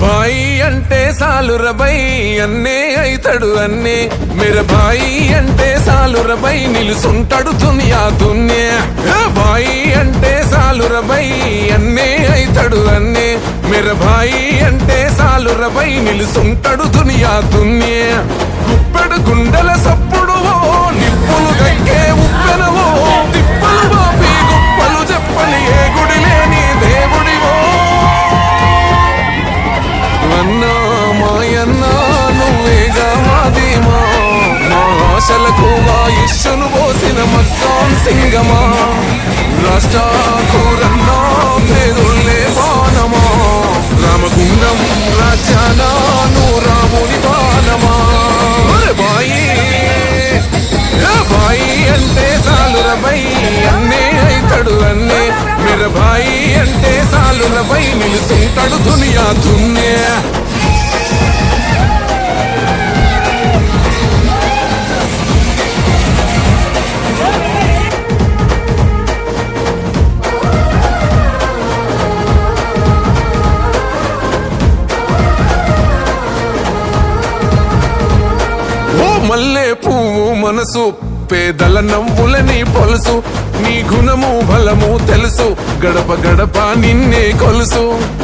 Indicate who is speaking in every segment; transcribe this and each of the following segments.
Speaker 1: భాయి అంటే సాలురబై అన్నే అయితడు అన్నే మేర భాయి అంటే సాలురబై నిలుసుంటాడు దునియా దున్యా భాయి అంటే సాలురబై అన్నే అయితడు అన్నే మేర భాయి అంటే సాలురబై నిలుసుంటాడు దునియా దున్యా గుప్పెడు గుండెల సప్పుడు నిప్పులు గక్కే ఉప్పెనవో తిప్పలు బాపి గుప్పలు చెప్పని ఏ గుడి లేని దేవుడివో అన్నా మాయన్నా నువ్వేగా మాదిమా మా ఆశలకు వాయిష్యును పోసిన మక్కాన్ సింగమా రాష్ట్రాకూరన్నా పేరుల్లే బాణమా రామగుండం రాజ్యానా నువ్వు రాముని బాణమా బాయి బాయి అంటే సాలురబై అన్నే అయితడు అన్నే మేర భాయి అంటే సాలురబై నిలుసుంటాడు దునియా దున్యా మల్లె పువ్వు మనసు పేదల నవ్వులని పొలుసు నీ గుణము బలము తెలుసు గడప గడప నిన్నే కొలుసు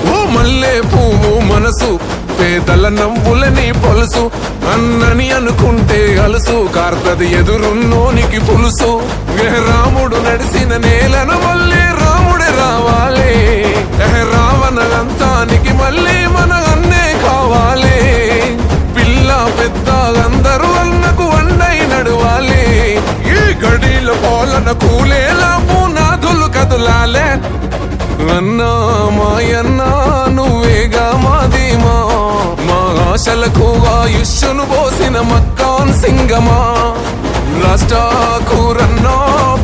Speaker 1: ఓ మల్లె పువ్వు మనసు పేదల నవ్వులని పొలుసు అన్నని అనుకుంటే అలుసు కార్తది ఎదురున్నోనికి పులుసు రాముడు నడిసిన నేలను మళ్ళీ రాముడే రావాలి రావణలంతానికి మళ్ళీ మన అన్నే కావాలి పిల్ల పెద్ద అందరూ అన్నకు వండై నడవాలి ఈ గడిల పాలన కూలేలా పునాదులు కదులాలే అన్నా మాయన్నా నువ్వేగా మాదిమా మా ఆశలకు ఆయుష్ను పోసిన మక్కాన్ సింగమా రాష్ట్రాకూరన్నా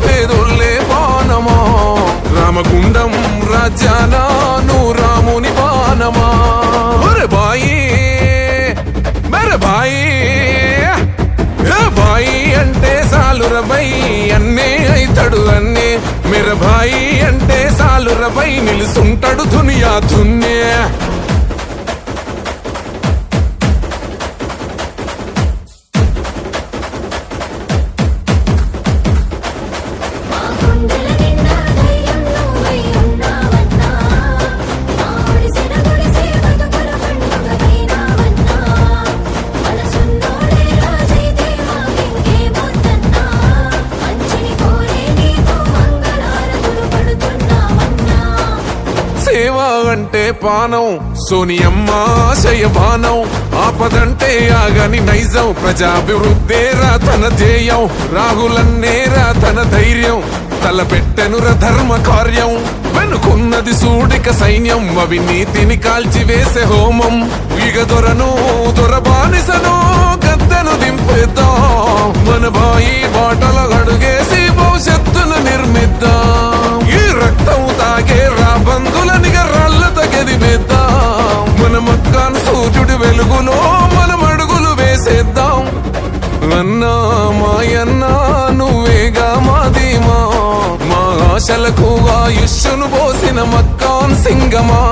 Speaker 1: పేరుల్లే బాణమా రామగుండం రాజ్యానా నువ్వు రాముని బాణమా బాయి భాయి భాయి అంటే సాలురబై అన్నే అయితడు అన్నే మేర భాయి అంటే సాలురబై నిలుసుంటాడు దునియా దున్యా సేవా అంటే పానం సోనియమ్మ ఆశయ బాణం ఆపదంటే ఆగని నైజం ప్రజాభివృద్ధేరా తన ధ్యేయం రాహులన్నేరా తన ధైర్యం తలపెట్టెనుర ధర్మ కార్యం వెనుకున్నది సూడిక సైన్యం అవినీతిని కాల్చివేసే హోమం ఇగ దొరను దొరబానిసను గద్దెను దింపేద్దాం మన బాయి బాటల అడుగేసి భవిష్యత్తును నిర్మిద్దాం ఈ రక్తం తాగే రాబందులనిగ రాళ్ళతో గెదిమేద్దాం మన మక్కాన్ సూర్యుడి వెలుగులో మనం అడుగులు వేసేద్దాం అన్నా మాయన్నా నువ్వేగా మాదిమా మా ఆశలకు ఆయుష్ను పోసిన మక్కాన్ సింగమా